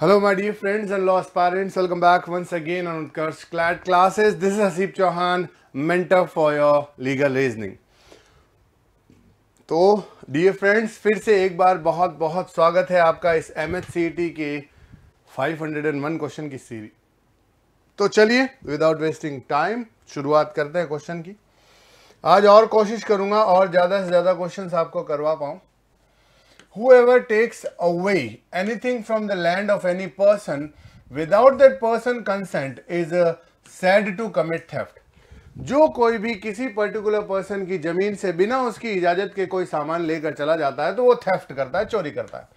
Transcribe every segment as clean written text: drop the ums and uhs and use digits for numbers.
Hello, my dear friends and law aspirants. Welcome back once again on Utkarsh CLAT classes. This is Hasib Chauhan, mentor for your legal reasoning. तो dear friends, फिर से एक बार बहुत बहुत स्वागत है आपका इस MHCET के 501 क्वेश्चन की सीरीज। तो चलिए विदाउट वेस्टिंग टाइम शुरुआत करते हैं क्वेश्चन की। आज और कोशिश करूंगा और ज़्यादा से ज़्यादा क्वेश्चंस आपको करवा पाऊँ। Whoever takes away anything from the land of any person without that person consent is said to commit theft. जो कोई भी किसी पर्टिकुलर पर्सन की जमीन से बिना उसकी इजाजत के कोई सामान लेकर चला जाता है तो वो थेफ्ट करता है, चोरी करता है।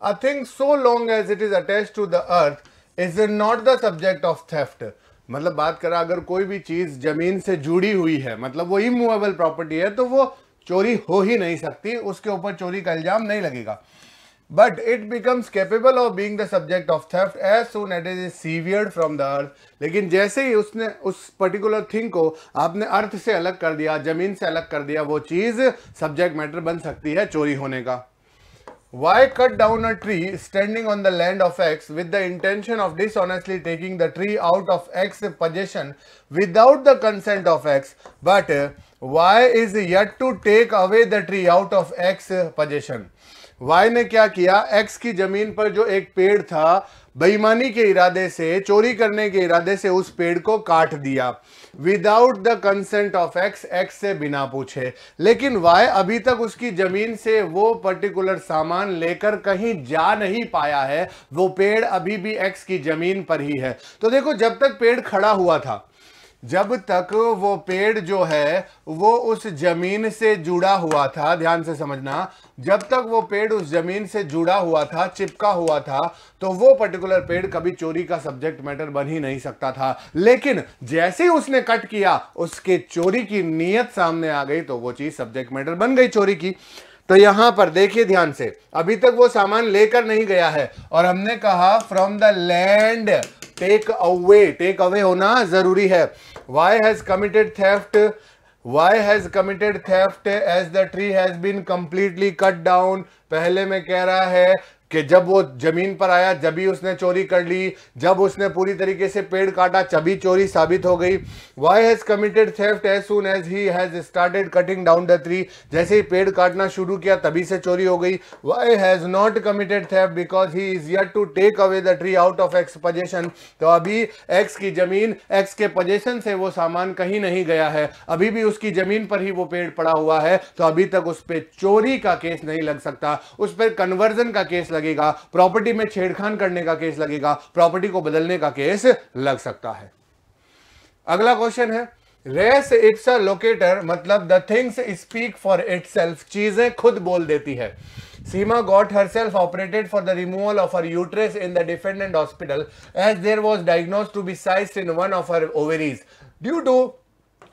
A thing so long as it is attached to the earth is not the subject of theft. मतलब बात करें अगर कोई भी चीज जमीन से जुड़ी हुई है, मतलब वो इमूवेबल प्रॉपर्टी है, तो वो चोरी हो ही नहीं सकती, उसके ऊपर चोरी का इल्जाम नहीं लगेगा। But it becomes capable of being the subject of theft as soon at is severed from the earth. लेकिन जैसे ही उसने उस पर्टिकुलर थिंग को आपने अर्थ से अलग कर दिया, जमीन से अलग कर दिया, वो चीज सब्जेक्ट मैटर बन सकती है चोरी होने का। Why cut down a tree standing on the land of X with the intention of dishonestly taking the tree out of X possession without the consent of X, but Y is yet to take away the tree out of X possession? Y ने क्या किया? X की जमीन पर जो एक पेड़ था, बेईमानी के इरादे से, चोरी करने के इरादे से उस पेड़ को काट दिया without the consent of x, x से बिना पूछे। लेकिन वाई अभी तक उसकी जमीन से वो पर्टिकुलर सामान लेकर कहीं जा नहीं पाया है, वो पेड़ अभी भी एक्स की जमीन पर ही है। तो देखो, जब तक पेड़ खड़ा हुआ था, जब तक वो पेड़ जो है वो उस जमीन से जुड़ा हुआ था, ध्यान से समझना, जब तक वो पेड़ उस जमीन से जुड़ा हुआ था, चिपका हुआ था, तो वो पर्टिकुलर पेड़ कभी चोरी का सब्जेक्ट मैटर बन ही नहीं सकता था। लेकिन जैसे ही उसने कट किया, उसके चोरी की नीयत सामने आ गई, तो वो चीज सब्जेक्ट मैटर बन गई चोरी की। तो यहां पर देखिए ध्यान से, अभी तक वो सामान लेकर नहीं गया है और हमने कहा from the land take away होना जरूरी है। Why has committed theft? Why has committed theft as the tree has been completely cut down? पहले में कह रहा है कि जब वो जमीन पर आया जब भी उसने चोरी कर ली, जब उसने पूरी तरीके से पेड़ काटा तभी चोरी साबित हो गई। Why has committed theft as soon as he has started cutting down the tree? जैसे ही पेड़ काटना शुरू किया तभी से चोरी हो गई। Why has not committed theft? Because he is yet to take away the tree out of X possession. तो अभी X की जमीन, X के पोजेशन से वो सामान कहीं नहीं गया है, अभी भी उसकी जमीन पर ही वो पेड़ पड़ा हुआ है, तो अभी तक उस पर चोरी का केस नहीं लग सकता, उस पर कन्वर्जन का केस लगेगा, प्रॉपर्टी में छेड़खानी करने का केस लगेगा, प्रॉपर्टी को बदलने का केस लग सकता है। अगला क्वेश्चन है, रेस इप्सा लोकेटर मतलब the things speak for itself, चीजें खुद बोल देती है। सीमा got herself operated for the removal of her uterus in the defendant hospital as there was diagnosed to be cyst in one of her ovaries. Due to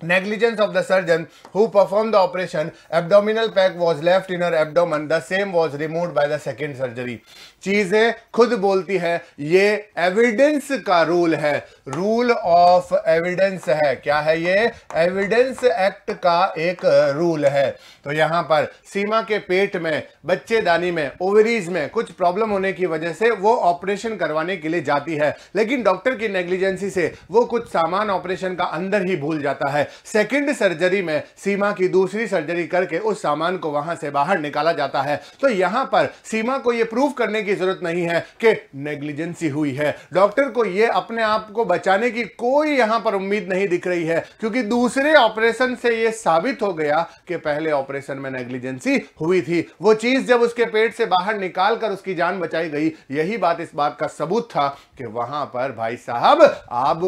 negligence of the surgeon who performed the operation, abdominal pack was left in her abdomen. The same was removed by the second surgery. चीजें खुद बोलती है, ये evidence का rule है, rule of evidence है। क्या है ये? एविडेंस एक्ट का एक रूल है। तो यहां पर सीमा के पेट में, बच्चेदानी में, ओवरीज में कुछ प्रॉब्लम होने की वजह से वो ऑपरेशन करवाने के लिए जाती है, लेकिन डॉक्टर की नेग्लिजेंसी से वो कुछ सामान ऑपरेशन का अंदर ही भूल जाता है। सेकंड सर्जरी में सीमा की दूसरी सर्जरी करके उस सामान को वहां से बाहर निकाला जाता है। तो यहां पर सीमा को यह प्रूव करने की जरूरत नहीं है कि नेग्लिजेंसी हुई है। डॉक्टर को यह अपने आप को बचाने की कोई यहां पर उम्मीद नहीं दिख रही है, क्योंकि दूसरे ऑपरेशन से यह साबित हो गया कि पहले ऑपरेशन में नेग्लिजेंसी हुई थी। वो चीज जब उसके पेट से बाहर निकाल कर उसकी जान बचाई गई, यही बात इस बात का सबूत था कि वहां पर भाई साहब अब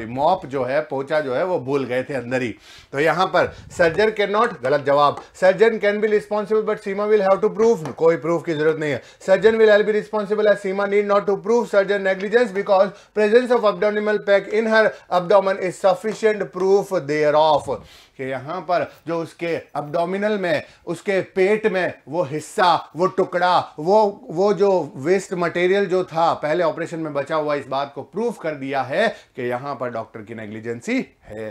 मॉप जो है, पोचा जो है, वो भूल गए थे अंदर ही। तो यहां पर सर्जन कैन नॉट, गलत जवाब। Surgeon can be responsible but Seema will have to prove, कोई प्रूफ की जरूरत नहीं है। Surgeon will be responsible as Seema need not to prove surgeon negligence because presence of abdominal pack in her abdomen is sufficient proof thereof, कि यहां पर जो उसके एब्डोमिनल में, उसके पेट में वो हिस्सा, वो टुकड़ा, वो जो वेस्ट मटेरियल जो था पहले ऑपरेशन में बचा हुआ, इस बात को प्रूफ कर दिया है कि यहां पर डॉक्टर की नेग्लिजेंसी है।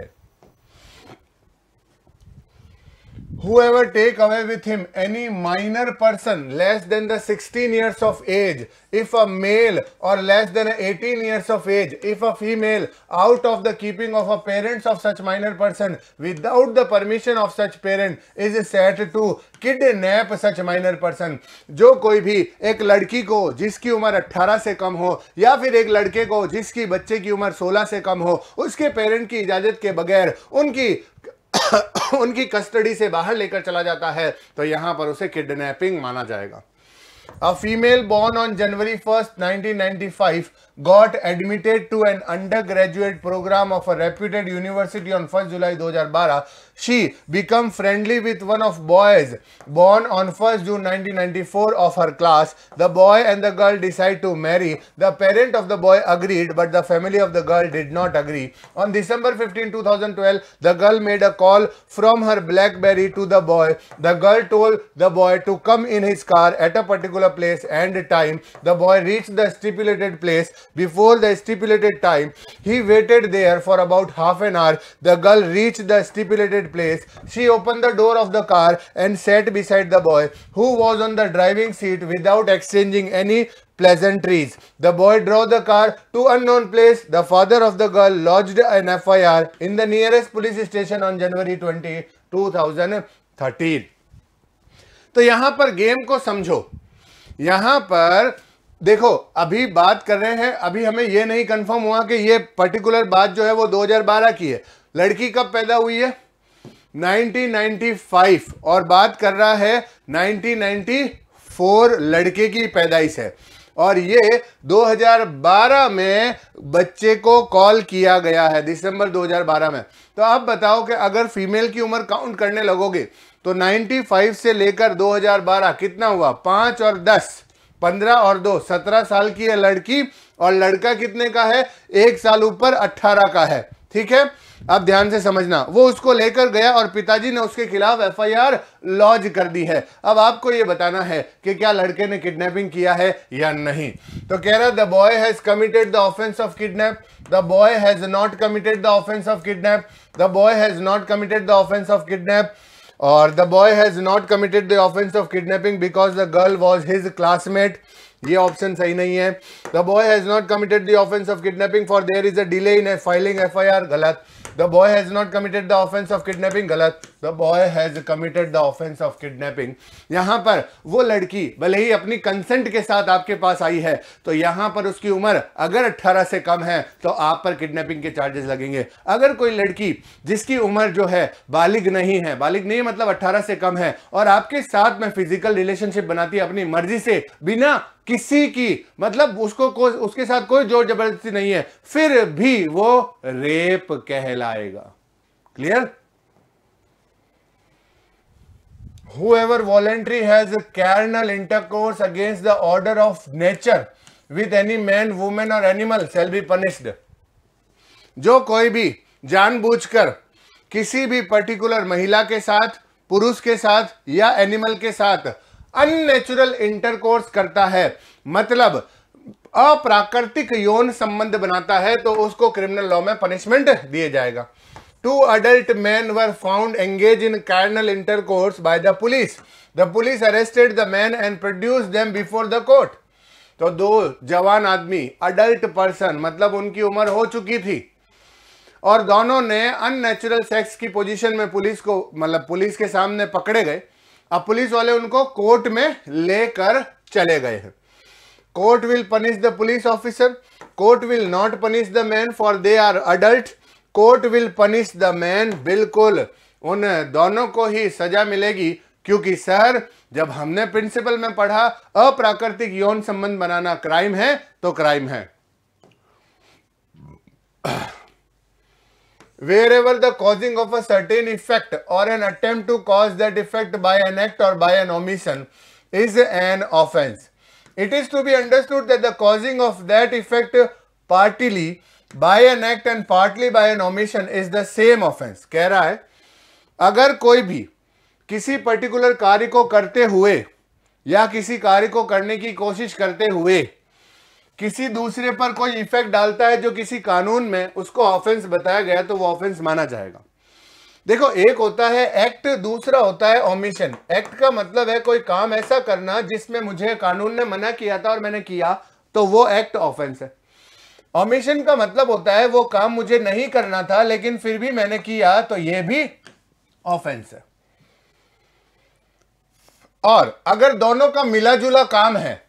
whoever take away with him any minor person less than the 16 years of age, if a male, or less than 18 years of age, if a female, out of the keeping of a parents of such minor person without the permission of such parent, is set to kidnap such minor person। जो कोई भी एक लड़की को जिसकी उम्र 18 से कम हो या फिर एक लड़के को जिसकी बच्चे की उम्र 16 से कम हो, उसके पेरेंट की इजाजत के बगैर उनकी कस्टडी से बाहर लेकर चला जाता है, तो यहां पर उसे किडनैपिंग माना जाएगा। A female born on January 1st, 1995 got admitted to an undergraduate program of a reputed university on 1st July 2012. She became friendly with one of boys born on 1st June 1994 of her class. The boy and the girl decide to marry. The parent of the boy agreed, but the family of the girl did not agree. On December 15, 2012, the girl made a call from her BlackBerry to the boy. The girl told the boy to come in his car at a particular place and time. The boy reached the stipulated place before the stipulated time. He waited there for about half an hour. The girl reached the stipulated place. She opened the door of the car and sat beside the boy, who was on the driving seat, without exchanging any pleasantries. The boy drove the car to unknown place. The father of the girl lodged an FIR in the nearest police station on January 20, 2013. तो यहां पर game को समझो। यहां पर देखो, अभी बात कर रहे हैं, अभी हमें यह नहीं कंफर्म हुआ कि ये पर्टिकुलर बात जो है वो 2012 की है। लड़की कब पैदा हुई है? 1995, और बात कर रहा है 1994 लड़के की पैदाइश है, और ये 2012 में बच्चे को कॉल किया गया है, दिसंबर 2012 में। तो अब बताओ कि अगर फीमेल की उम्र काउंट करने लगोगे तो 95 से लेकर 2012 कितना हुआ? 5 और 10, 15 और 2, 17 साल की है लड़की, और लड़का कितने का है? 1 साल ऊपर 18 का है। ठीक है, अब ध्यान से समझना। वो उसको लेकर गया और पिताजी ने उसके खिलाफ FIR लॉन्च कर दी है। अब आपको ये बताना है कि क्या लड़के ने किडनैपिंग किया है या नहीं। तो कह रहा, the boy has committed the offence of kidnap, the boy has not committed the offence of kidnap, the boy has not committed the offence of kidnap, और the boy has not committed the offence of kidnapping because the girl was his classmate. ये option सही नहीं है। The boy has not committed the offence of kidnapping for there is a delay in filing FIR, गलत। The boy has not committed the offense of kidnapping, गलत। The boy has committed the offense of kidnapping। यहां पर वो लड़की भले ही अपनी consent के साथ आपके पास आई है, तो यहां पर उसकी उम्र अगर 18 से कम है तो आप पर किडनैपिंग के चार्जेस लगेंगे। अगर कोई लड़की जिसकी उम्र जो है बालिग नहीं है, बालिग नहीं मतलब 18 से कम है, और आपके साथ में फिजिकल रिलेशनशिप बनाती है अपनी मर्जी से, बिना किसी की मतलब उसके साथ कोई जोर जबरदस्ती नहीं है, फिर भी वो रेप कहलाएगा। Clear? Whoever voluntarily has a carnal intercourse against the order of nature with any man, woman or animal shall be punished। जो कोई भी जानबूझकर किसी भी पर्टिकुलर महिला के साथ, पुरुष के साथ या एनिमल के साथ अननेचुरल इंटरकोर्स करता है, मतलब अप्राकृतिक यौन संबंध बनाता है, तो उसको क्रिमिनल लॉ में पनिशमेंट दिया जाएगा। 2 adult men were found engaged in carnal intercourse by the police. The police arrested the men and produced them before the court। तो 2 जवान आदमी, अडल्ट पर्सन मतलब उनकी उम्र हो चुकी थी, और दोनों ने अननेचुरल सेक्स की पोजीशन में पुलिस को मतलब पुलिस के सामने पकड़े गए। अब पुलिस वाले उनको कोर्ट में लेकर चले गए हैं। Court will punish the police officer, court will not punish the man for they are adult, court will punish the man. बिल्कुल उन दोनों को ही सजा मिलेगी, क्योंकि सर जब हमने प्रिंसिपल में पढ़ा अप्राकृतिक यौन संबंध बनाना क्राइम है, तो क्राइम है। Wherever the causing of a certain effect or an attempt to cause that effect by an act or by an omission is an offense. It is to be understood that the causing of that effect partly by an act and partly by an omission is the same offense। कह रहा है अगर कोई भी किसी particular कार्य को करते हुए या किसी कार्य को करने की कोशिश करते हुए किसी दूसरे पर कोई इफेक्ट डालता है जो किसी कानून में उसको ऑफेंस बताया गया, तो वो ऑफेंस माना जाएगा। देखो, एक होता है एक्ट, दूसरा होता है ओमिशन। एक्ट का मतलब है कोई काम ऐसा करना जिसमें मुझे कानून ने मना किया था और मैंने किया, तो वो एक्ट ऑफेंस है। ओमिशन का मतलब होता है वो काम मुझे नहीं करना था लेकिन फिर भी मैंने किया, तो ये भी ऑफेंस है। और अगर दोनों का मिला जुला काम है,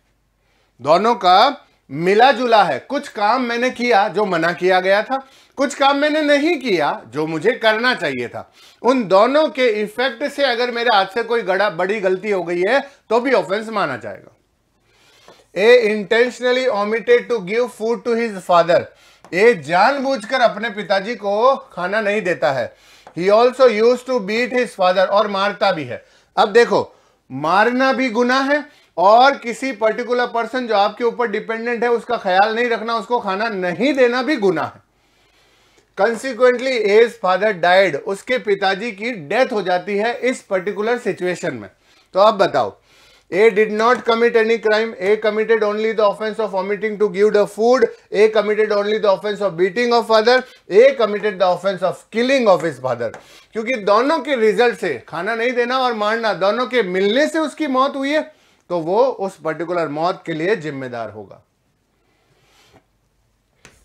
दोनों का मिला जुला है, कुछ काम मैंने किया जो मना किया गया था, कुछ काम मैंने नहीं किया जो मुझे करना चाहिए था, उन दोनों के इफेक्ट से अगर मेरे हाथ से कोई बड़ी गलती हो गई है तो भी ऑफेंस माना जाएगा। A intentionally omitted to give food to his father. A जानबूझकर अपने पिताजी को खाना नहीं देता है। He also use to beat his father, और मारता भी है। अब देखो, मारना भी गुनाह है और किसी पर्टिकुलर पर्सन जो आपके ऊपर डिपेंडेंट है उसका ख्याल नहीं रखना, उसको खाना नहीं देना भी गुनाह है। कंसिक्वेंटली एज फादर डाइड, उसके पिताजी की डेथ हो जाती है इस पर्टिकुलर सिचुएशन में। तो अब बताओ, A did not commit any crime. A committed only the offense of omitting to give the food. A committed only the offense of beating of father. A committed the offense of killing of his father. क्योंकि दोनों के result से, खाना नहीं देना और मारना, दोनों के मिलने से उसकी मौत हुई है, तो वो उस पर्टिकुलर मौत के लिए जिम्मेदार होगा।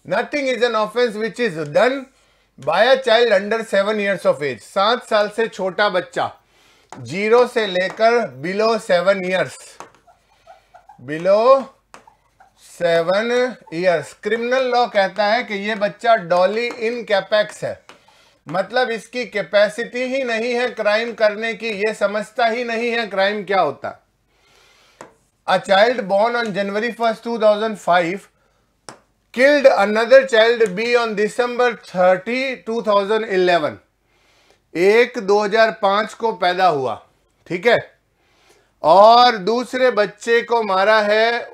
Nothing is an offense which is done by a child under 7 years of age. 7 साल से छोटा बच्चा, 0 से लेकर below 7 years, below 7 years. Criminal law कहता है कि ये बच्चा डॉली इन कैपेक्स है, मतलब इसकी कैपेसिटी ही नहीं है क्राइम करने की, ये समझता ही नहीं है क्राइम क्या होता। A child born on January 1, 2005 killed another child B on December 30, 2011। 2005 को पैदा हुआ, ठीक है, और दूसरे बच्चे को मारा है,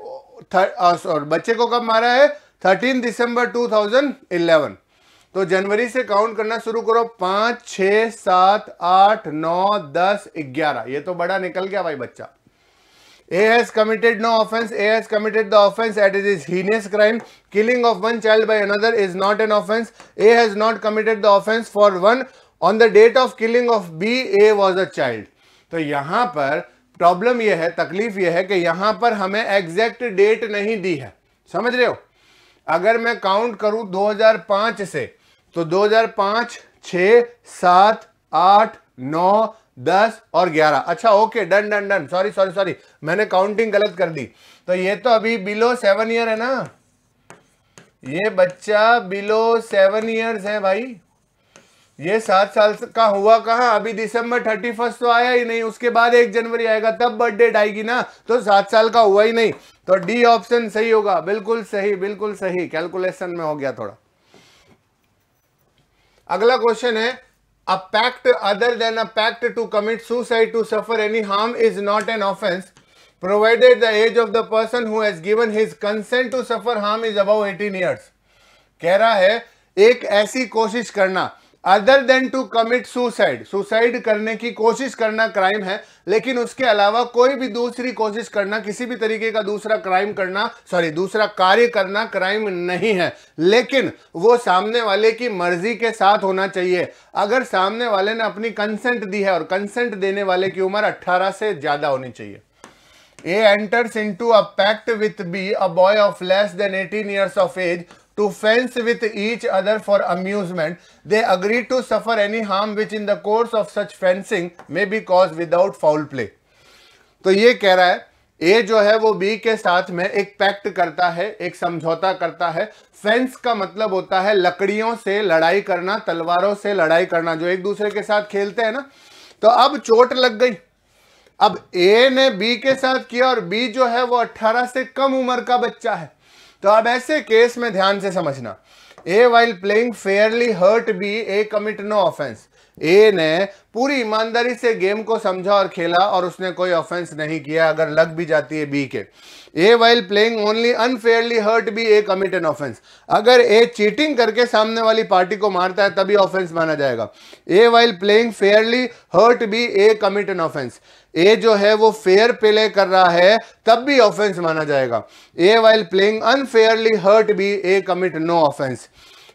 बच्चे को कब मारा है? 13 दिसंबर 2011। तो जनवरी से काउंट करना शुरू करो, 5, 6, 7, 8, 9, 10, 11। ये तो बड़ा निकल गया भाई बच्चा। A has committed no offense. A has committed the offense at his heinous crime. Killing of one child by another is not an offense. A has not committed the offense for one. On the date of killing of B, A was a child. तो यहां पर problem यह है, तकलीफ यह है कि यहां पर हमें एग्जैक्ट डेट नहीं दी है। समझ रहे हो? अगर मैं काउंट करूं 2005 से, तो 2005, 6, 7, 8, 9, 10 और 11। अच्छा, okay, done done done. Sorry, मैंने काउंटिंग गलत कर दी। तो ये तो अभी बिलो 7 ईयर है ना, ये बच्चा बिलो 7 ईयर्स है भाई। ये 7 साल का हुआ कहाँ? अभी दिसंबर 31 तो आया ही नहीं, उसके बाद 1 जनवरी आएगा, तब बर्थ डेट आएगी ना, तो 7 साल का हुआ ही नहीं। तो डी ऑप्शन सही होगा। बिल्कुल सही, बिल्कुल सही, कैलकुलेशन में हो गया थोड़ा। अगला क्वेश्चन है, a pact other than a pact to commit suicide to suffer any harm is not an offense provided the age of the person who has given his consent to suffer harm is above 18 years। कह रहा है एक ऐसी कोशिश करना, other than to commit suicide, suicide करने की कोशिश करना क्राइम है, लेकिन उसके अलावा कोई भी दूसरी कोशिश करना, किसी भी तरीके का दूसरा क्राइम करना, दूसरा कार्य करना क्राइम नहीं है, लेकिन वो सामने वाले की मर्जी के साथ होना चाहिए। अगर सामने वाले ने अपनी कंसेंट दी है, और कंसेंट देने वाले की उम्र 18 से ज्यादा होनी चाहिए। A enters into a pact with B, a boy of less than 18 years of age, to fence with each other for amusement. They agree to suffer any harm which in the course of such fencing may be caused without foul play। तो ये कह रहा है ए जो है वो B के साथ में एक पैक्ट करता है, एक समझौता करता है। फेंस का मतलब होता है लकड़ियों से लड़ाई करना, तलवारों से लड़ाई करना, जो एक दूसरे के साथ खेलते हैं ना। तो अब चोट लग गई, अब ए ने बी के साथ किया और बी जो है वो 18 से कम उम्र का बच्चा है। तो अब ऐसे केस में ध्यान से समझना, A while playing fairly hurt B, A commit no offence. A ने पूरी ईमानदारी से गेम को समझा और खेला और उसने कोई ऑफेंस नहीं किया, अगर लग भी जाती है बी के। A while playing only unfairly hurt B, A commit an offence. अगर ए चीटिंग करके सामने वाली पार्टी को मारता है तभी ऑफेंस माना जाएगा। A while playing fairly hurt B, A commit an offence. A जो है वो फेयर प्ले कर रहा है तब भी ऑफेंस माना जाएगा। A while playing unfairly hurt B, A commit no offence.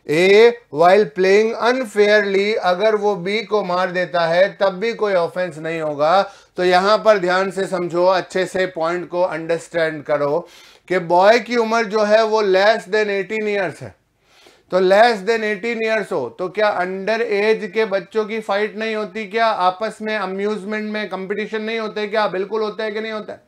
A while playing unfairly, अगर वो बी को मार देता है तब भी कोई ऑफेंस नहीं होगा। तो यहां पर ध्यान से समझो, अच्छे से पॉइंट को अंडरस्टैंड करो कि बॉय की उम्र जो है वो लेस देन 18 ईयर्स है। तो लेस देन 18 ईयर्स हो तो क्या अंडर एज के बच्चों की फाइट नहीं होती क्या? आपस में अम्यूजमेंट में कंपटीशन नहीं होते क्या? बिल्कुल होता है कि नहीं होता है?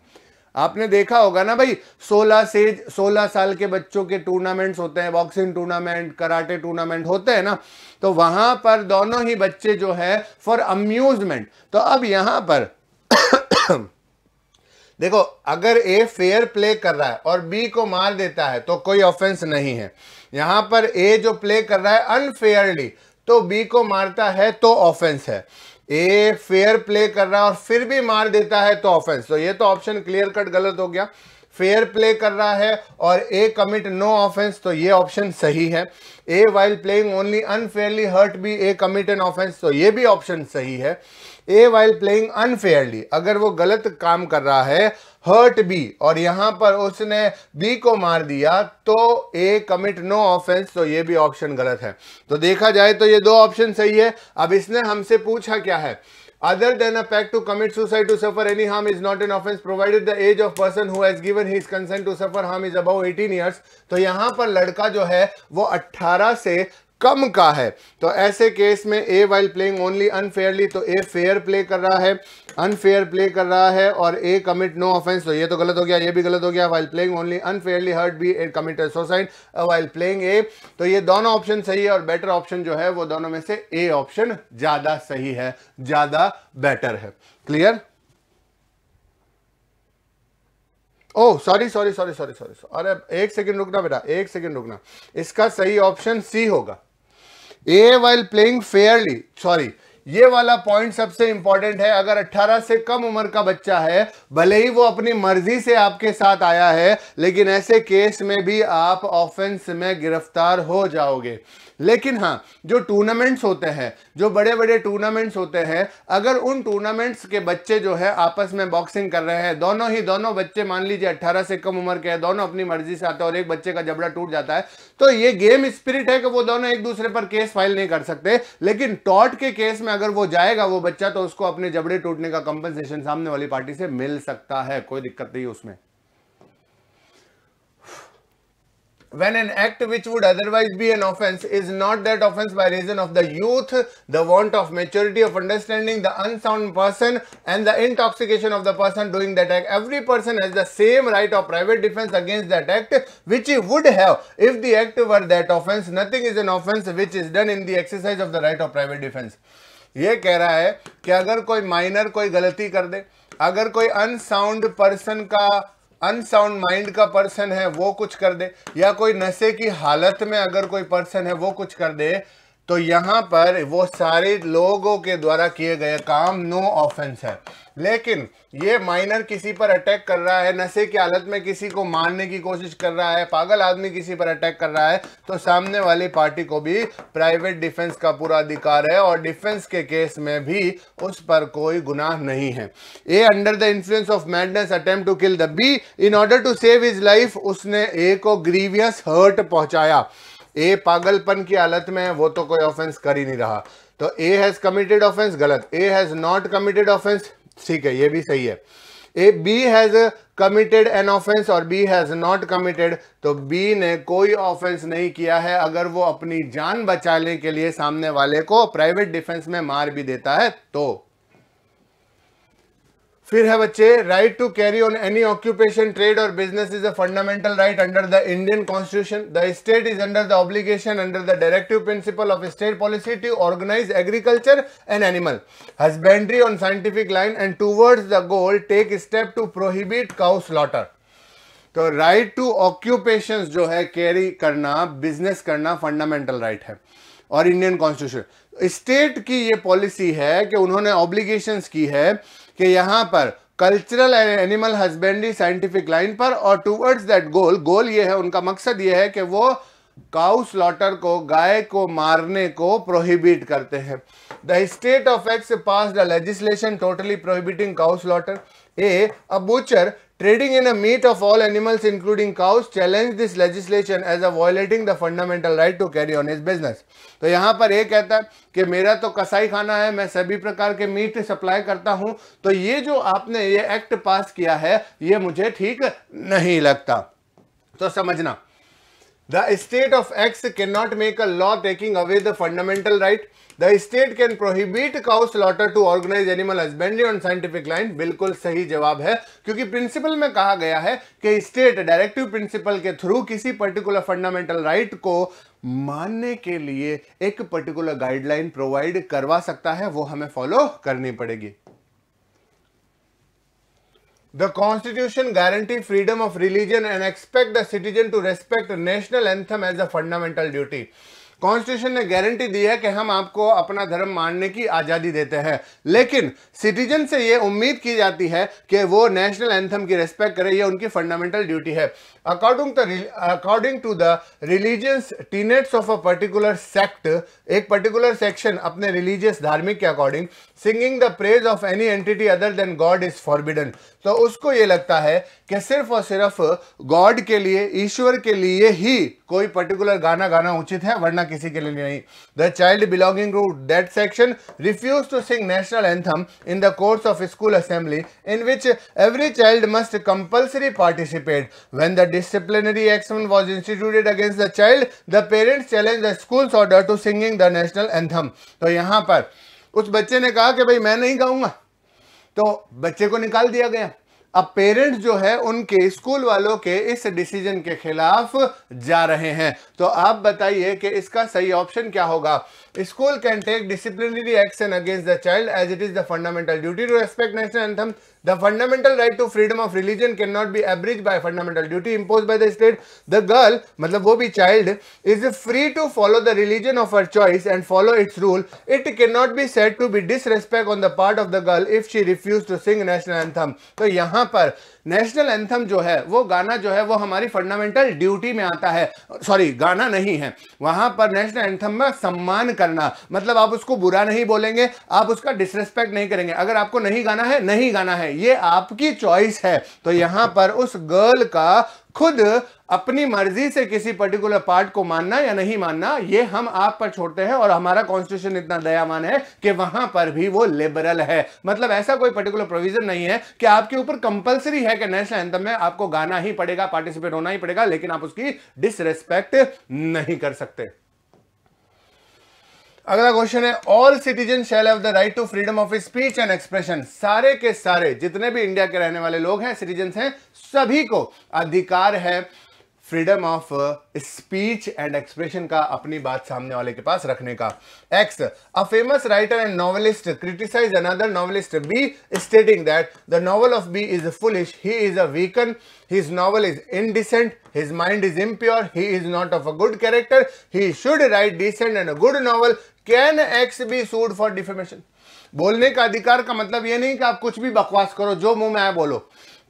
आपने देखा होगा ना भाई, 16 साल के बच्चों के टूर्नामेंट्स होते हैं, बॉक्सिंग टूर्नामेंट, कराटे टूर्नामेंट होते हैं ना, तो वहां पर दोनों ही बच्चे जो है फॉर अम्यूजमेंट। तो अब यहां पर देखो, अगर ए फेयर प्ले कर रहा है और बी को मार देता है तो कोई ऑफेंस नहीं है। यहां पर ए जो प्ले कर रहा है अनफेयरली, तो बी को मारता है तो ऑफेंस है। ए फेयर प्ले कर रहा है और फिर भी मार देता है तो ऑफेंस। तो ये तो ऑप्शन क्लियर कट गलत हो गया। फेयर प्ले कर रहा है और ए कमिट नो ऑफेंस, तो ये ऑप्शन सही है। A while playing only unfairly hurt B A commit an offence, तो ये भी ऑप्शन सही है। ए वाइल प्लेइंग अनफेयरली, अगर वो गलत काम कर रहा है, हर्ट बी, और यहां पर उसने बी को मार दिया, तो ए कमिट नो ऑफेंस, तो ये भी ऑप्शन गलत है। तो देखा जाए तो ये दो ऑप्शन सही है। अब इसने हमसे पूछा क्या है, other than a pact to commit suicide to suffer any harm is not an offense provided the age of person who has given his consent to suffer harm is above 18 years। तो यहां पर लड़का जो है वो 18 से कम का है। तो ऐसे केस में ए वाइल प्लेइंग ओनली अनफेयरली, तो ए फेयर प्ले कर रहा है, अनफेयर प्ले कर रहा है, और ए कमिट नो ऑफेंस, तो ये तो गलत हो गया, ये भी गलत हो गया। While playing only unfairly hurt B A committed suicide while playing A, तो ये दोनों ऑप्शन सही है और बेटर ऑप्शन जो है वो दोनों में से ए ऑप्शन ज्यादा सही है, ज्यादा बेटर है। क्लियर? ओह सॉरी, अरे एक सेकंड रुकना बेटा, एक सेकंड रुकना। इसका सही ऑप्शन सी होगा, ए वाइल प्लेइंग फेयरली। सॉरी, ये वाला पॉइंट सबसे इंपॉर्टेंट है। अगर 18 से कम उम्र का बच्चा है, भले ही वो अपनी मर्जी से आपके साथ आया है, लेकिन ऐसे केस में भी आप ऑफेंस में गिरफ्तार हो जाओगे। लेकिन हाँ, जो टूर्नामेंट्स होते हैं, जो बड़े बड़े टूर्नामेंट्स होते हैं, अगर उन टूर्नामेंट्स के बच्चे जो है आपस में बॉक्सिंग कर रहे हैं, दोनों बच्चे मान लीजिए 18 से कम उम्र के हैं, दोनों अपनी मर्जी से आते हैं और एक बच्चे का जबड़ा टूट जाता है, तो ये गेम स्पिरिट है कि वो दोनों एक दूसरे पर केस फाइल नहीं कर सकते। लेकिन टॉर्ट के केस में अगर वो जाएगा वो बच्चा, तो उसको अपने जबड़े टूटने का कंपनसेशन सामने वाली पार्टी से मिल सकता है, कोई दिक्कत नहीं उसमें। When an act which would otherwise be an offense is not that offense by reason of the youth, the want of maturity of understanding, the unsound person and the intoxication of the person doing that act, every person has the same right of private defense against that act which he would have if the act were that offense. Nothing is an offense which is done in the exercise of the right of private defense. ये कह रहा है कि अगर कोई minor कोई गलती कर दे, अगर कोई अनसाउंड पर्सन का, अनसाउंड माइंड का पर्सन है वो कुछ कर दे, या कोई नशे की हालत में अगर कोई पर्सन है वो कुछ कर दे, तो यहां पर वो सारे लोगों के द्वारा किए गए काम नो ऑफेंस है। लेकिन ये माइनर किसी पर अटैक कर रहा है, नशे की हालत में किसी को मारने की कोशिश कर रहा है, पागल आदमी किसी पर अटैक कर रहा है, तो सामने वाली पार्टी को भी प्राइवेट डिफेंस का पूरा अधिकार है और डिफेंस के केस में भी उस पर कोई गुनाह नहीं है। A under the influence of madness attempt to kill the B in order to save his life, उसने ए को ग्रीवियस हर्ट पहुंचाया। ए पागलपन की हालत में है, वो तो कोई ऑफेंस कर ही नहीं रहा, तो ए हैज कमिटेड ऑफेंस गलत, A has not committed offence ठीक है, ये भी सही है। A B has committed an offence और बी हैज नॉट कमिटेड, तो बी ने कोई ऑफेंस नहीं किया है। अगर वो अपनी जान बचाने के लिए सामने वाले को प्राइवेट डिफेंस में मार भी देता है तो। फिर है बच्चे, right to carry on any occupation, trade और business is a fundamental right under the Indian constitution. The state is under the obligation under the directive principle of state policy to organise agriculture and animal husbandry on scientific line and towards the goal take step to prohibit cow slaughter. तो right to occupation जो है carry करना, business करना fundamental right है और Indian constitution. State की ये policy है कि उन्होंने ऑब्लिगेशंस की है कि यहां पर cultural and animal husbandry scientific line पर, और टूवर्ड्स दैट गोल, गोल ये है, उनका मकसद ये है कि वो काउ स्लॉटर को, गाय को मारने को प्रोहिबिट करते हैं। The state of x passed a legislation totally prohibiting cow slaughter. A butcher trading in a meat of all animals including cows challenged this legislation as a violating the fundamental right to carry on his business। तो यहां पर ये कहता है कि मेरा तो कसाई खाना है, मैं सभी प्रकार के मीट सप्लाई करता हूं, तो ये जो आपने ये एक्ट पास किया है ये मुझे ठीक नहीं लगता। तो समझना, the state of X cannot make a law taking away the fundamental right. The state can prohibit cow slaughter to organize animal husbandry on scientific line। बिल्कुल सही जवाब है, क्योंकि प्रिंसिपल में कहा गया है कि स्टेट डायरेक्टिव प्रिंसिपल के थ्रू किसी पर्टिकुलर फंडामेंटल राइट को मानने के लिए एक पर्टिकुलर गाइडलाइन प्रोवाइड करवा सकता है, वो हमें फॉलो करनी पड़ेगी। The Constitution guarantee freedom of religion and expect the citizen to respect national anthem as a fundamental duty। Constitution ने गारंटी दी है कि हम आपको अपना धर्म मानने की आजादी देते हैं, लेकिन सिटीजन से यह उम्मीद की जाती है कि वो नेशनल एंथम की रेस्पेक्ट करे, ये उनकी फंडामेंटल ड्यूटी है। According to the religious tenets of a particular sect, एक पर्टिकुलर सेक्शन अपने रिलीजियस धार्मिक के according singing the praise of any entity other than God is forbidden. तो उसको ये लगता है कि सिर्फ और सिर्फ गॉड के लिए, ईश्वर के लिए ही कोई पर्टिकुलर गाना गाना उचित है, वरना किसी के लिए नहीं। The child belonging to that section refuse to sing national anthem in the course of school assembly in which every child must compulsory participate. When the disciplinary action was instituted against the child, the parents challenge the school's order to singing the national anthem. तो यहां पर उस बच्चे ने कहा कि भाई मैं नहीं गाऊंगा, तो बच्चे को निकाल दिया गया। अब पेरेंट्स जो है उनके स्कूल वालों के इस डिसीजन के खिलाफ जा रहे हैं। तो आप बताइए कि इसका सही ऑप्शन क्या होगा। School can take disciplinary action against the child as it is the fundamental duty to respect national anthem. The fundamental right to freedom of religion cannot be abridged by fundamental duty imposed by the state. The girl, मतलब वो भी child, is free to follow the religion of her choice and follow its rule. It cannot be said to be disrespect on the part of the girl if she refused to sing national anthem. तो यहाँ पर national anthem जो है, वो गाना जो है वो हमारी फंडामेंटल ड्यूटी में आता है। सॉरी, गाना नहीं है, वहां पर नेशनल एंथम में सम्मान करना, मतलब आप उसको बुरा नहीं बोलेंगे, आप उसका डिसरेस्पेक्ट नहीं करेंगे। अगर आपको नहीं गाना है, नहीं गाना है, ये आपकी चॉइस है। तो यहां पर उस गर्ल का खुद अपनी मर्जी से किसी पर्टिकुलर पार्ट को मानना या नहीं मानना, ये हम आप पर छोड़ते हैं। और हमारा कॉन्स्टिट्यूशन इतना दयावान है कि वहां पर भी वो लिबरल है, मतलब ऐसा कोई पर्टिकुलर प्रोविजन नहीं है कि आपके ऊपर कंपलसरी है कि नेशनल एंथम में आपको गाना ही पड़ेगा, पार्टिसिपेट होना ही पड़ेगा, लेकिन आप उसकी डिसरेस्पेक्ट नहीं कर सकते। अगला क्वेश्चन है, all citizen shall have the right to freedom of speech and expression. सारे के सारे जितने भी इंडिया के रहने वाले लोग हैं, सिटीजन्स हैं, सभी को अधिकार है freedom of speech and expression का, अपनी बात सामने वाले के पास रखने का। X, a famous writer and novelist criticize another novelist B stating that the novel of B is foolish, he is a weak one, his novel is indecent, his mind is impure, he is not of a good character, he should write decent and a good novel, can X be sued for defamation। बोलने का अधिकार का मतलब ये नहीं कि आप कुछ भी बकवास करो, जो मुंह में आए बोलो।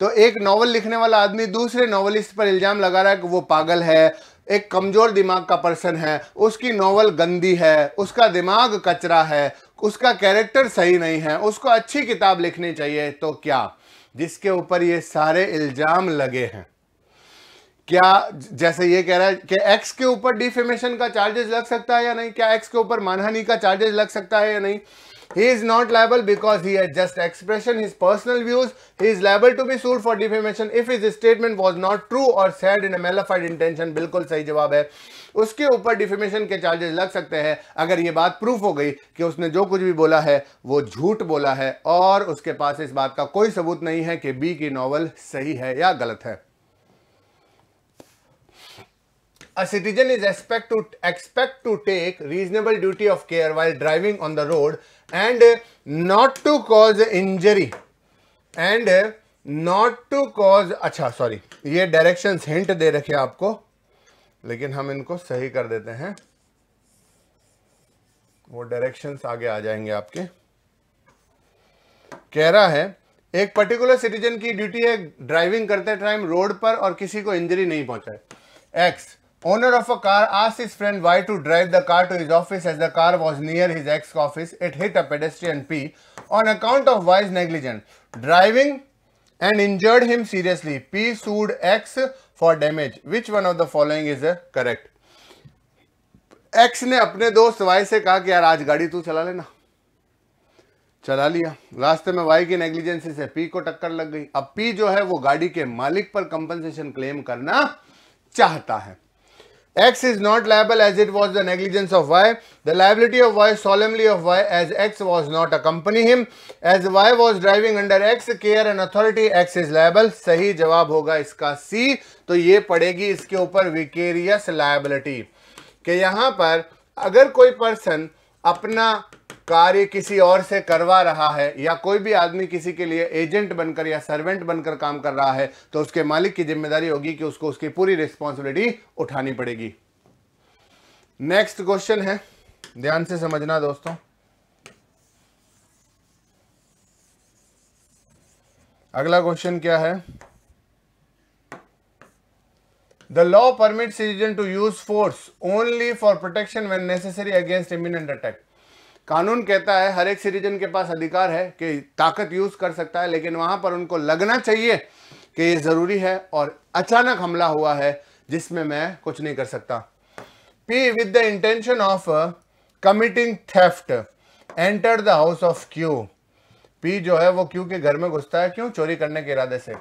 तो एक नॉवल लिखने वाला आदमी दूसरे नॉवलिस्ट पर इल्जाम लगा रहा है कि वो पागल है, एक कमजोर दिमाग का पर्सन है, उसकी नॉवल गंदी है, उसका दिमाग कचरा है, उसका कैरेक्टर सही नहीं है, उसको अच्छी किताब लिखनी चाहिए। तो क्या जिसके ऊपर ये सारे इल्जाम लगे हैं, क्या जैसे ये कह रहा है कि एक्स के ऊपर डिफेमेशन का चार्जेस लग सकता है या नहीं, क्या एक्स के ऊपर मानहानि का चार्जेस लग सकता है या नहीं। He is not liable because he had just expression his personal views. He is liable to be sued for defamation if his statement was not true or said in a malified intention। बिल्कुल सही जवाब है, उसके ऊपर defamation के charges लग सकते हैं अगर ये बात प्रूफ हो गई कि उसने जो कुछ भी बोला है वो झूठ बोला है और उसके पास इस बात का कोई सबूत नहीं है कि बी की नॉवल सही है या गलत है। A citizen is expect to take reasonable duty of care while driving on the road and not to cause injury and not to cause, अच्छा सॉरी, ये डायरेक्शंस हिंट दे रखे आपको, लेकिन हम इनको सही कर देते हैं, वो डायरेक्शंस आगे आ जाएंगे आपके। कह रहा है एक पर्टिकुलर सिटीजन की ड्यूटी है ड्राइविंग करते टाइम रोड पर और किसी को इंजरी नहीं पहुंचाए। X, owner of a car asked his friend why to drive the car to his office as the car was near his ex-office. It hit a pedestrian P on account of Y's negligence. Driving and injured him seriously. P sued X for damage. Which one of the following is correct? X ने अपने दोस्त Y से कहा कि यार आज गाड़ी तू चला लेना, चला लिया। रास्ते में Y की नेग्लिजेंसी से P को टक्कर लग गई। अब P जो है वो गाड़ी के मालिक पर कंपनसेशन क्लेम करना चाहता है। X is not liable as it was the negligence of Y. The liability of Y solemnly of Y as X was not accompany him. As Y was driving under X care and authority, X is liable. सही जवाब होगा इसका C। तो ये पड़ेगी इसके ऊपर vicarious liability कि यहां पर अगर कोई पर्सन अपना कार्य किसी और से करवा रहा है या कोई भी आदमी किसी के लिए एजेंट बनकर या सर्वेंट बनकर काम कर रहा है तो उसके मालिक की जिम्मेदारी होगी कि उसको उसकी पूरी रिस्पॉन्सिबिलिटी उठानी पड़ेगी। नेक्स्ट क्वेश्चन है, ध्यान से समझना दोस्तों। अगला क्वेश्चन क्या है? The law permits citizen to use force only for protection when necessary against imminent attack. कानून कहता है हर एक सिटीजन के पास अधिकार है कि ताकत यूज कर सकता है, लेकिन वहां पर उनको लगना चाहिए कि ये जरूरी है और अचानक हमला हुआ है जिसमें मैं कुछ नहीं कर सकता। P with the intention of committing theft enter the house of Q. P जो है वो Q के घर में घुसता है, क्यों? चोरी करने के इरादे से।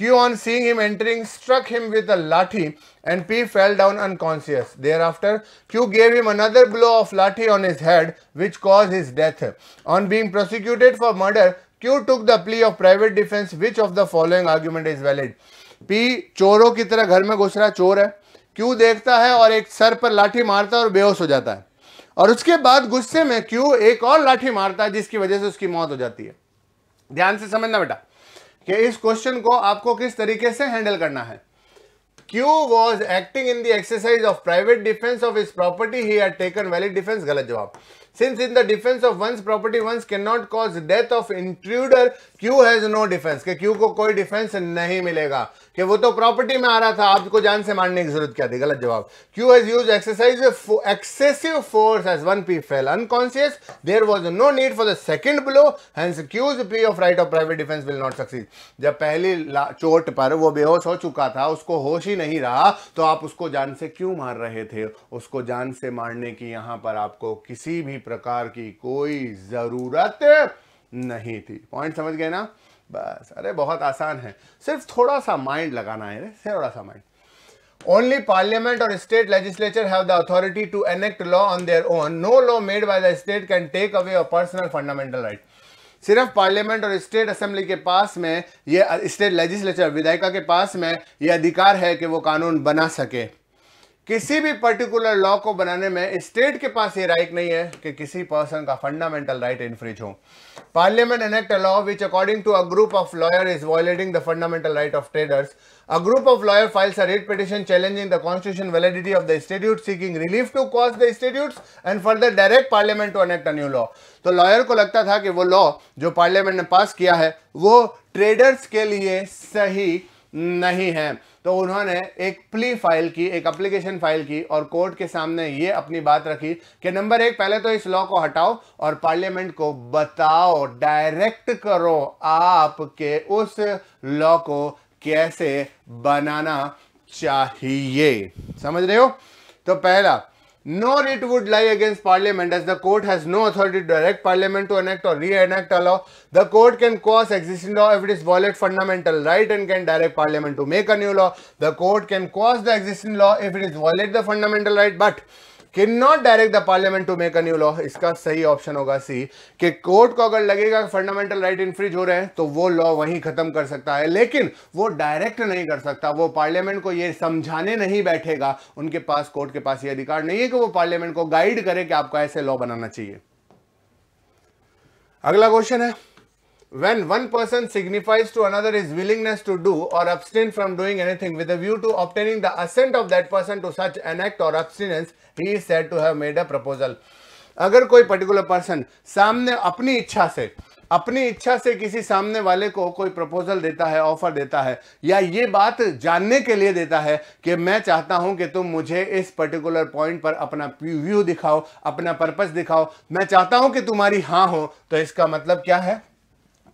Q on seeing him entering struck him with a lathi and P fell down unconscious. Thereafter, Q gave him another blow of lathi on his head which caused his death. On being prosecuted for murder, Q took the plea of private defense. Which of the following argument is valid? P चोरों की तरह घर में घुस रहा, चोर है। Q देखता है और एक सर पर लाठी मारता है और बेहोश हो जाता है, और उसके बाद गुस्से में Q एक और लाठी मारता है जिसकी वजह से उसकी मौत हो जाती है। ध्यान से समझना बेटा कि इस क्वेश्चन को आपको किस तरीके से हैंडल करना है। Q was acting in the exercise of private defense of his property. He had taken valid defense. गलत जवाब। Since in the defense of one's property one cannot cause death of intruder, Q has no defense. कि Q को कोई defence नहीं मिलेगा कि वो तो प्रॉपर्टी में आ रहा था, आपको जान से मारने की जरूरत क्या थी। गलत जवाब। Q has used excessive force as one P fell unconscious. There was no need for the second blow. Hence Q's plea of right of private defense will not succeed. जब पहली चोट पर वो बेहोश हो चुका था, उसको होश ही नहीं रहा, तो आप उसको जान से क्यों मार रहे थे? उसको जान से मारने की यहां पर आपको किसी भी प्रकार की कोई जरूरत नहीं थी। पॉइंट समझ गए ना? बस, अरे बहुत आसान है, सिर्फ थोड़ा सा माइंड लगाना है, थोड़ा सा mind. Only parliament or state legislature have the authority to enact law on their own. No law made by the state can take away a personal fundamental right. सिर्फ पार्लियामेंट और स्टेट असेंबली के पास में, ये state legislature विधायिका के पास में ये अधिकार है कि वो कानून बना सके। किसी भी पर्टिकुलर लॉ को बनाने में स्टेट के पास ये राइट नहीं है कि किसी पर्सन का फंडामेंटल राइट इन्फ्रिज हो। Parliament enact a law which according to a group of lawyers is violating the fundamental right of traders. A group of lawyers files a writ petition challenging the constitutional validity of the statute, seeking relief to quash the statutes and further direct parliament to enact a new law. तो lawyer को लगता था कि वो law जो parliament ने पास किया है वो ट्रेडर्स के लिए सही नहीं है, तो उन्होंने एक प्ली फाइल की, एक एप्लीकेशन फाइल की और कोर्ट के सामने ये अपनी बात रखी कि नंबर एक, पहले तो इस लॉ को हटाओ और पार्लियामेंट को बताओ, डायरेक्ट करो आपके उस लॉ को कैसे बनाना चाहिए। समझ रहे हो? तो पहला, no writ would lie against parliament as the court has no authority to direct parliament to enact or re-enact a law. The court can quash existing law if it is violate fundamental right and can direct parliament to make a new law. The court can quash the existing law if it is violate the fundamental right but cannot direct the parliament to make a new law. इसका सही option होगा सी, कि court को अगर लगेगा fundamental right इन्फ्रिज हो रहे हैं तो वो लॉ वहीं खत्म कर सकता है, लेकिन वो डायरेक्ट नहीं कर सकता, वो पार्लियामेंट को ये समझाने नहीं बैठेगा। उनके पास, कोर्ट के पास ये अधिकार नहीं है कि वो पार्लियामेंट को गाइड करे कि आपको ऐसे लॉ बनाना चाहिए। अगला क्वेश्चन है, when one person signifies to another his willingness to do or abstain from doing anything with a view to obtaining the assent of that person to such an act or abstinence, he is said to have made a proposal. अगर कोई particular person सामने अपनी इच्छा से किसी सामने वाले को कोई प्रपोजल देता है, ऑफर देता है, या ये बात जानने के लिए देता है कि मैं चाहता हूं कि तुम मुझे इस पर्टिकुलर पॉइंट पर अपना व्यू दिखाओ, अपना पर्पस दिखाओ, मैं चाहता हूं कि तुम्हारी हाँ हो, तो इसका मतलब क्या है?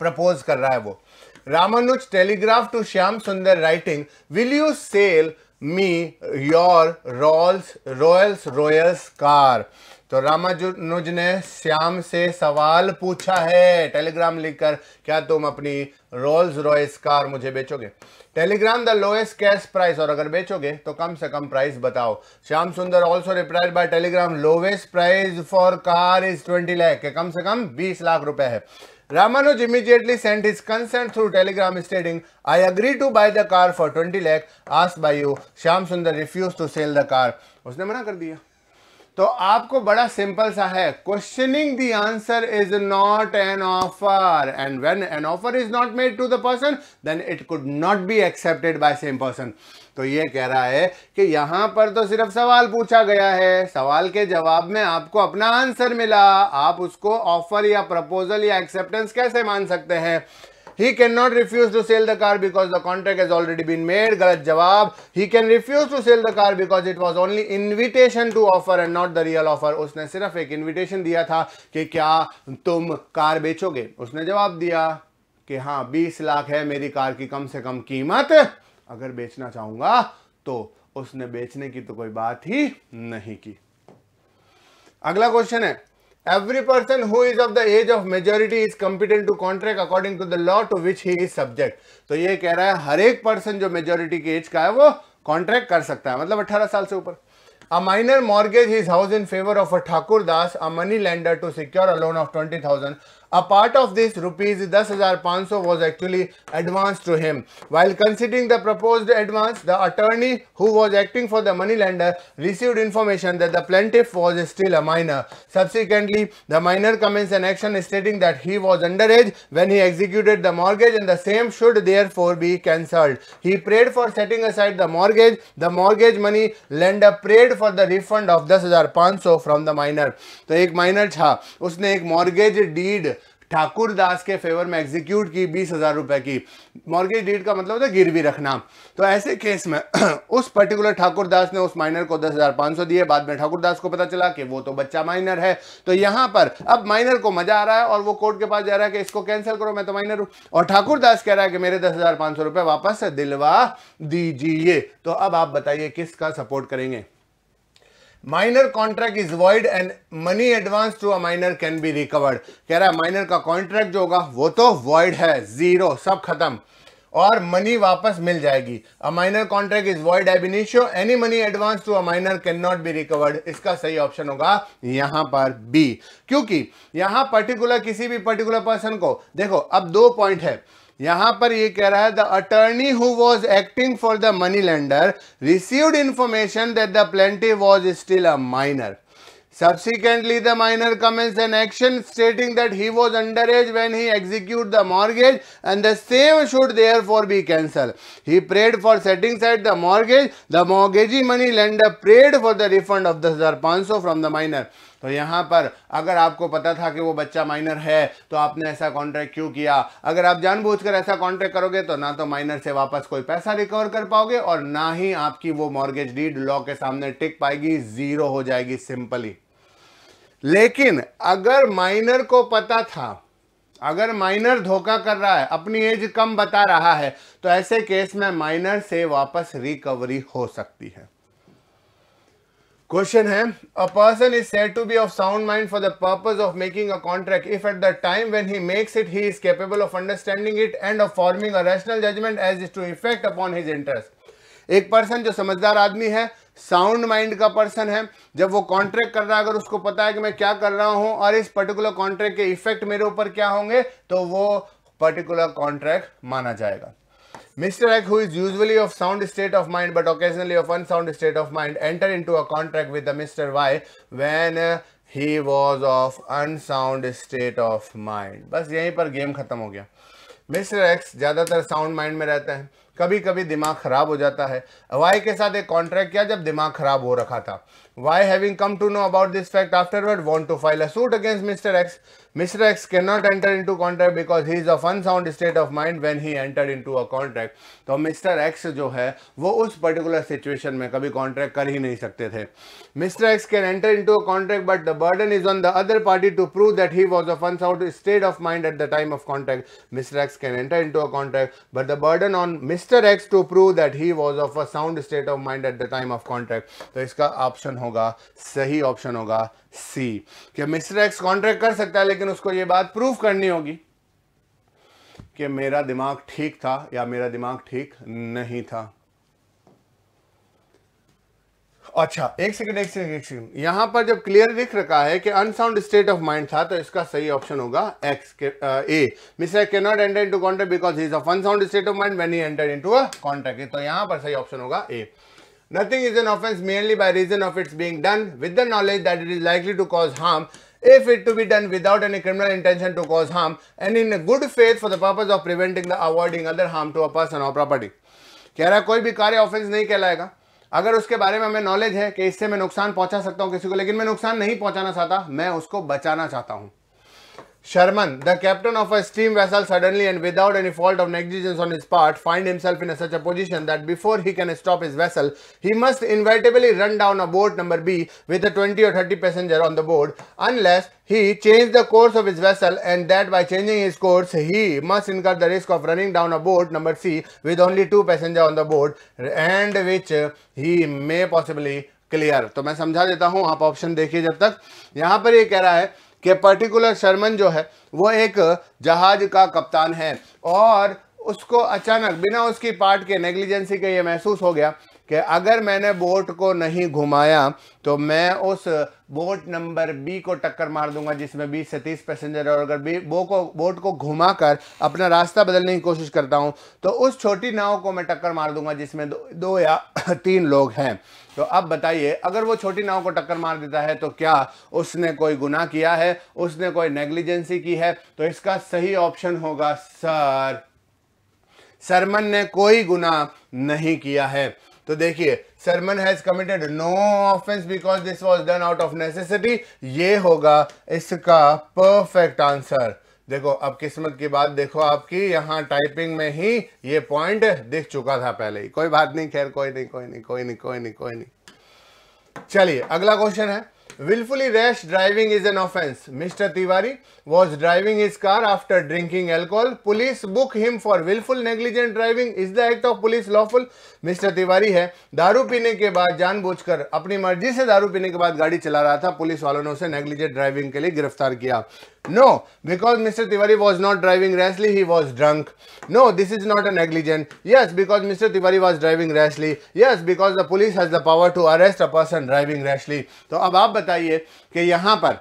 प्रपोज कर रहा है वो। Ramanuj telegraph to Shyam Sundar writing, will you sell me your Rolls Royce car. तो रामानुज ने श्याम से सवाल पूछा है टेलीग्राम लिखकर, क्या तुम अपनी रोल्स रॉयस कार मुझे बेचोगे। Telegram the lowest cash price, और अगर बेचोगे तो कम से कम प्राइस बताओ। Shyam Sundar also replied by telegram, lowest price for car is 20 lakh, के कम से कम 20 लाख रुपए है। Ramanuj immediately sent his consent through telegram stating, I agree to buy the car for 20 lakh asked by you. Shyam Sundar refused to sell the car. उसने मना कर दिया। तो आपको बड़ा सिंपल सा है, questioning the answer is not an offer, and when an offer is not made to the person then it could not be accepted by same person. तो ये कह रहा है कि यहां पर तो सिर्फ सवाल पूछा गया है, सवाल के जवाब में आपको अपना आंसर मिला, आप उसको ऑफर या प्रपोजल या एक्सेप्टेंस कैसे मान सकते हैं। He cannot refuse to sell the car because the contract has already been made. गलत जवाब। He can refuse to sell the car because it was only invitation to offer and not the real offer. उसने सिर्फ एक invitation दिया था कि क्या तुम कार बेचोगे। उसने जवाब दिया कि हाँ 20 लाख है मेरी कार की कम से कम कीमत, अगर बेचना चाहूंगा तो। उसने बेचने की तो कोई बात ही नहीं की। अगला क्वेश्चन है, every person who is of the age of majority is competent to contract according to the law to which he is subject। तो ये कह रहा है हर एक पर्सन जो मेजोरिटी के एज का है वो कॉन्ट्रैक्ट कर सकता है, मतलब 18 साल से ऊपर। A minor mortgage his house in favor of a Thakur Das, a money lender, to secure a loan of 20,000. A part of this rupees 10,500 was actually advanced to him. While considering the proposed advance, the attorney who was acting for the money lender received information that the plaintiff was still a minor. Subsequently, the minor commenced an action stating that he was underage when he executed the mortgage and the same should therefore be cancelled. He prayed for setting aside the mortgage. The mortgage money lender prayed for the refund of 10,500 from the minor. तो एक minor था, उसने एक mortgage deed Thakur Das के favour में execute की 20,000 रुपए की। मॉर्गेज डीड का मतलब होता है गिरवी रखना। तो ऐसे केस में उस पर्टिकुलर ठाकुर दास ने उस माइनर को 10,500 दिए। बाद में ठाकुर दास को पता चला कि वो तो बच्चा माइनर है, तो यहां पर अब माइनर को मजा आ रहा है और वो कोर्ट के पास जा रहा है कि इसको कैंसिल करो, मैं तो माइनर हूं। और ठाकुर दास कह रहा है कि मेरे 10,500 रुपए वापस दिलवा दीजिए। तो अब आप बताइए किसका सपोर्ट करेंगे। Minor contract is void and money advance to a minor can be recovered. कह रहा है माइनर का कॉन्ट्रैक्ट जो होगा वो तो वॉइड है, जीरो, सब खत्म, और मनी वापस मिल जाएगी। A minor contract is void ab initio, any money advance to a minor can not be recovered. इसका सही ऑप्शन होगा यहां पर बी, क्योंकि यहां पर्टिकुलर किसी भी पर्टिकुलर पर्सन को, देखो अब 2 पॉइंट है यहां पर। ये कह रहा है the attorney who was acting for the money lender received information that the plaintiff was still a minor. Subsequently, the minor commenced an action stating that he was underage when he executed the mortgage and the same should therefore be cancelled. He prayed for setting aside the mortgage. The mortgagee money lender prayed for the refund of 10,500 from the minor. तो यहाँ पर अगर आपको पता था कि वो बच्चा माइनर है तो आपने ऐसा कॉन्ट्रैक्ट क्यों किया। अगर आप जानबूझकर ऐसा कॉन्ट्रैक्ट करोगे तो ना तो माइनर से वापस कोई पैसा रिकवर कर पाओगे और ना ही आपकी वो मॉर्गेज डीड लॉ के सामने टिक पाएगी, जीरो हो जाएगी सिंपली। लेकिन अगर माइनर को पता था, अगर माइनर धोखा कर रहा है, अपनी एज कम बता रहा है, तो ऐसे केस में माइनर से वापस रिकवरी हो सकती है। क्वेश्चन है, a person is said to be of sound mind for the purpose of making a contract if at the time when he makes it he is capable of understanding it and of forming a rational judgement as is to effect upon his interest. एक person जो समझदार आदमी है, sound mind का person है, जब वो contract कर रहा है, अगर उसको पता है कि मैं क्या कर रहा हूं और इस पर्टिकुलर कॉन्ट्रैक्ट के इफेक्ट मेरे ऊपर क्या होंगे, तो वो पर्टिकुलर कॉन्ट्रैक्ट माना जाएगा। Mr. X, who is usually of sound state of mind but occasionally of unsound state of mind, entered into a contract with the Mr. Y when he was of unsound state of mind। बस यहीं पर game खत्म हो गया। Mister x ज्यादातर sound mind में रहता है, कभी कभी दिमाग खराब हो जाता है। वाई के साथ एक कॉन्ट्रैक्ट किया जब दिमाग खराब हो रखा था, Why, having come to know about this fact afterward, want to file a suit against Mr. X. Mr. X cannot enter into contract because he is of unsound state of mind when he entered into a contract. तो Mr. X जो है वो उस particular situation में कभी contract कर ही नहीं सकते थे. Mr. X can enter into a contract but the burden is on the other party to prove that he was of unsound state of mind at the time of contract. Mr. X can enter into a contract but the burden on Mr. X to prove that he was of a sound state of mind at the time of contract. तो इसका option होगा, सही option होगा सी, कि mister x contract कर सकता है लेकिन उसको ये बात प्रूफ करनी होगी कि मेरा दिमाग ठीक था या मेरा दिमाग ठीक नहीं था. अच्छा एक सेकंड, यहां पर जब क्लियर दिख रखा है कि अनसाउंड स्टेट ऑफ माइंड था तो इसका सही ऑप्शन होगा एक्स के A. Mister can not enter into contract because he is of unsound state of mind when he enter into a contract. तो यहां पर सही ऑप्शन होगा ए. Nothing is an offense merely by reason of its being done with the knowledge that it is likely to cause harm, if it to be done without any criminal intention to cause harm, and in good faith for the purpose of preventing the avoiding other harm to a person or property. कह रहा है कोई भी कार्य offence नहीं कहलाएगा अगर उसके बारे में हमें नॉलेज है कि इससे मैं नुकसान पहुंचा सकता हूं किसी को, लेकिन मैं नुकसान नहीं पहुंचाना चाहता, मैं उसको बचाना चाहता हूं. Sherman, the captain of a steam vessel, suddenly and without any fault of negligence on his part, find himself in such a position that before he can stop his vessel, he must inevitably run down a boat number B with a 20 or 30 passenger on the board, unless he change the course of his vessel, and that by changing his course, he must incur the risk of running down a boat number C with only 2 passenger on the board, and which he may possibly clear. तो मैं समझा देता हूं, आप option देखिए जब तक. यहां पर ये कह रहा है कि पर्टिकुलर शर्मन जो है वो एक जहाज का कप्तान है और उसको अचानक बिना उसकी पार्ट के नेग्लिजेंसी के ये महसूस हो गया कि अगर मैंने बोट को नहीं घुमाया तो मैं उस बोट नंबर बी को टक्कर मार दूंगा जिसमें 20 से 30 पैसेंजर है, और अगर बोट को घुमाकर अपना रास्ता बदलने की कोशिश करता हूं तो उस छोटी नाव को मैं टक्कर मार दूंगा जिसमें दो या 3 लोग हैं. तो अब बताइए अगर वो छोटी नाव को टक्कर मार देता है तो क्या उसने कोई गुनाह किया है, उसने कोई नेग्लिजेंसी की है? तो इसका सही ऑप्शन होगा सर, सरमन ने कोई गुनाह नहीं किया है. तो देखिए Sarman has committed no offence because this was done out of necessity. ये होगा इसका परफेक्ट आंसर. देखो अब किस्मत की बात देखो आपकी, यहां टाइपिंग में ही ये पॉइंट दिख चुका था पहले ही. कोई बात नहीं, खैर कोई नहीं. चलिए अगला क्वेश्चन है. Willfully rash driving is an offense. Mr. Tiwari was driving his car after drinking alcohol. Police book him for willful negligent driving. Is the act of police lawful? Mr. Tiwari है दारू पीने के बाद जानबूझकर अपनी मर्जी से दारू पीने के बाद गाड़ी चला रहा था. पुलिस वालों ने उसे नेग्लिजेंट ड्राइविंग के लिए गिरफ्तार किया. No, because Mr. Tiwari was not driving rashly, he was drunk. No, this is not a negligent. Yes, because Mr. Tiwari was driving rashly. Yes, because the police has the power to arrest a person driving rashly. तो अब आप बताइए कि यहां पर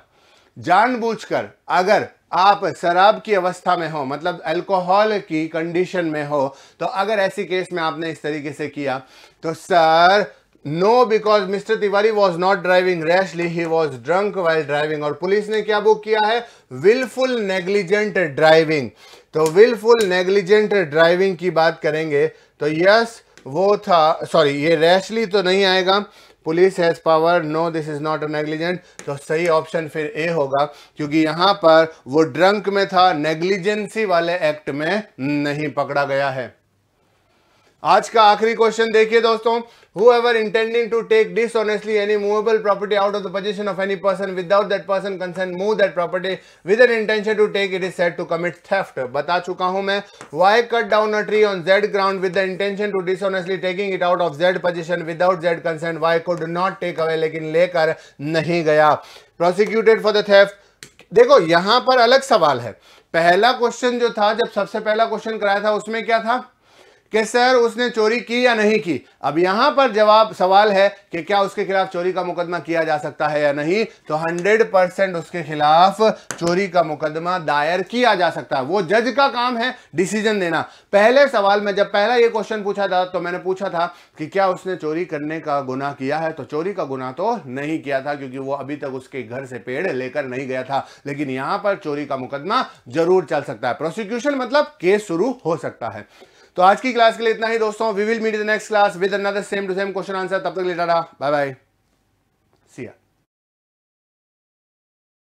जानबूझकर अगर आप शराब की अवस्था में हो, मतलब अल्कोहल की कंडीशन में हो, तो अगर ऐसी केस में आपने इस तरीके से किया तो sir no, because Mister Tiwari was not driving rashly, he was drunk while driving. और पुलिस ने क्या बुक किया है? Wilful negligent driving. तो विलफुल नेग्लिजेंट ड्राइविंग की बात करेंगे तो यस वो था, सॉरी ये रैशली तो नहीं आएगा. Police has power, no this is not a negligent. तो सही ऑप्शन फिर ए होगा क्योंकि यहां पर वो ड्रंक में था, नेग्लिजेंसी वाले एक्ट में नहीं पकड़ा गया है. आज का आखिरी क्वेश्चन देखिए दोस्तों. Whoever intending to take dishonestly any movable property out of the possession of any person without that person consent move that property with an intention to take it is said to commit theft. बता चुका हूं मैं. Why cut down a tree on Z ground with the intention to dishonestly taking it out of Z possession without Z consent? Why could not take away, लेकिन लेकर नहीं गया. Prosecuted for the theft. देखो यहां पर अलग सवाल है. पहला क्वेश्चन जो था, जब सबसे पहला क्वेश्चन कराया था उसमें क्या था कि सर उसने चोरी की या नहीं की. अब यहां पर जवाब सवाल है कि क्या उसके खिलाफ चोरी का मुकदमा किया जा सकता है या नहीं. तो 100% उसके खिलाफ चोरी का मुकदमा दायर किया जा सकता है. वो जज का काम है डिसीजन देना. पहले सवाल में जब पहला ये क्वेश्चन पूछा था तो मैंने पूछा था कि क्या उसने चोरी करने का गुनाह किया है, तो चोरी का गुनाह तो नहीं किया था क्योंकि वो अभी तक उसके घर से पेड़ लेकर नहीं गया था. लेकिन यहां पर चोरी का मुकदमा जरूर चल सकता है. प्रोसिक्यूशन मतलब केस शुरू हो सकता है. तो आज की क्लास के लिए इतना ही दोस्तों. We will meet in the next class with another same to same question answer. तब तक के लिए टाटा, बाय बाय, सिया।